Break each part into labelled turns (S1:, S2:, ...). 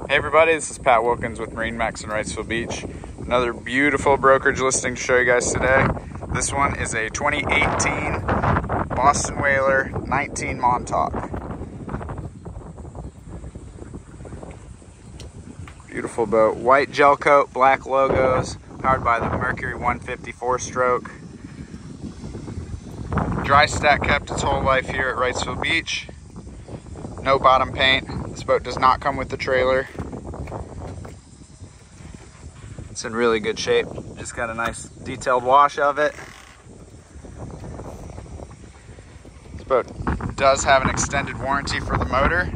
S1: Hey everybody, this is Pat Wilkins with MarineMax Wrightsville Beach. Another beautiful brokerage listing to show you guys today. This one is a 2018 Boston Whaler 19 Montauk. Beautiful boat, white gel coat, black logos, powered by the Mercury 150 4-stroke. Dry stack kept its whole life here at Wrightsville Beach. No bottom paint. This boat does not come with the trailer. It's in really good shape. Just got a nice detailed wash of it. This boat does have an extended warranty for the motor.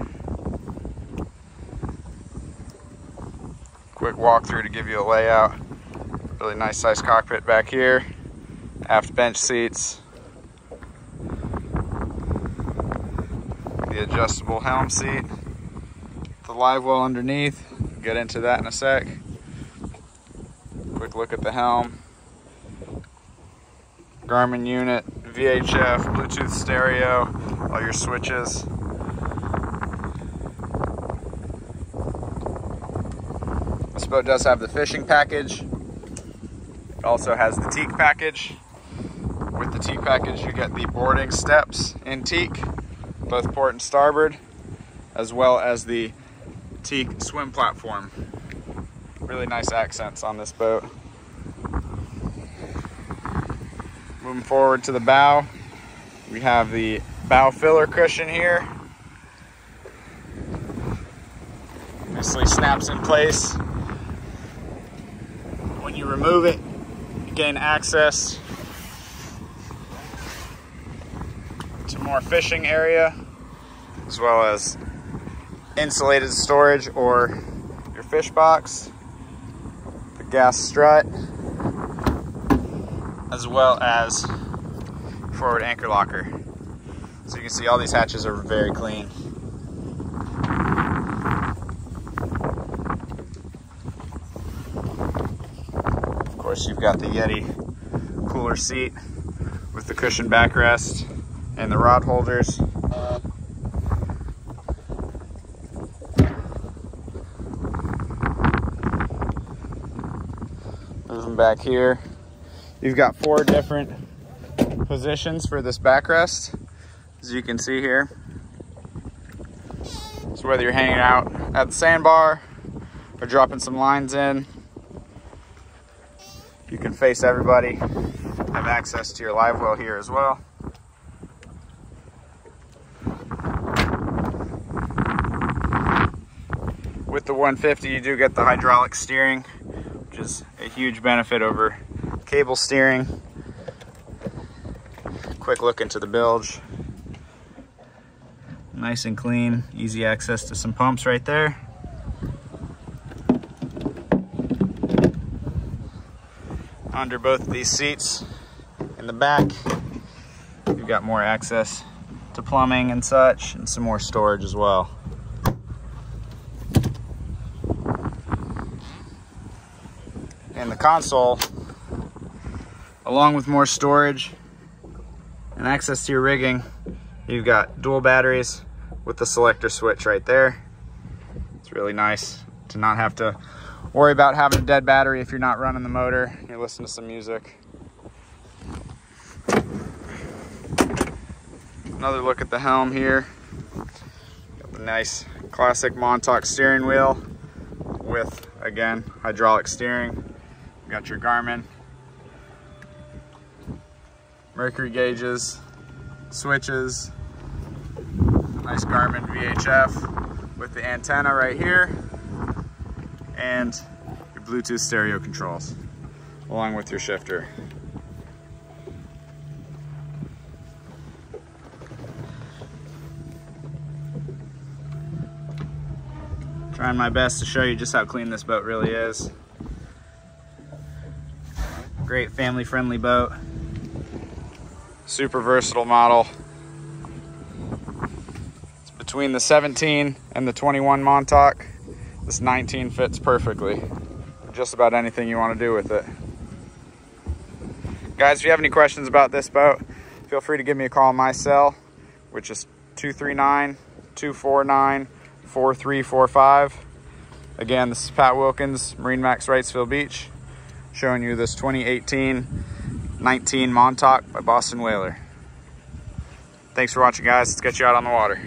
S1: Quick walkthrough to give you a layout. Really nice size cockpit back here. Aft bench seats. The adjustable helm seat. The live well underneath. Get into that in a sec. Quick look at the helm. Garmin unit, VHF, Bluetooth stereo, all your switches. This boat does have the fishing package. It also has the teak package. With the teak package, you get the boarding steps in teak, both port and starboard, as well as the teak swim platform. Really nice accents on this boat. Moving forward to the bow, we have the bow filler cushion here. Nicely snaps in place. When you remove it, you gain access to more fishing area, as well as insulated storage or your fish box, the gas strut, as well as forward anchor locker. So you can see all these hatches are very clean. Of course, you've got the Yeti cooler seat with the cushion backrest and the rod holders. Moving back here, you've got 4 different positions for this backrest, as you can see here. So whether you're hanging out at the sandbar or dropping some lines in, you can face everybody. Have access to your live well here as well. With the 150, you do get the hydraulic steering, which is a huge benefit over cable steering. Quick look into the bilge. Nice and clean, easy access to some pumps right there. Under both of these seats in the back, you've got more access to plumbing and such, and some more storage as well. In the console, along with more storage and access to your rigging, you've got dual batteries with the selector switch right there. It's really nice to not have to worry about having a dead battery if you're not running the motor. You listen to some music. Another look at the helm here. Got the nice classic Montauk steering wheel with, again, hydraulic steering. You got your Garmin, Mercury gauges, switches, nice Garmin VHF with the antenna right here, and your Bluetooth stereo controls, along with your shifter. Trying my best to show you just how clean this boat really is. Great family-friendly boat. Super versatile model. It's between the 17 and the 21 Montauk. This 19 fits perfectly. Just about anything you want to do with it. Guys, if you have any questions about this boat, feel free to give me a call on my cell, which is 239-249-4345. Again, this is Pat Wilkins, MarineMax Wrightsville Beach, showing you this 2018-19 Montauk by Boston Whaler. Thanks for watching, guys. Let's get you out on the water.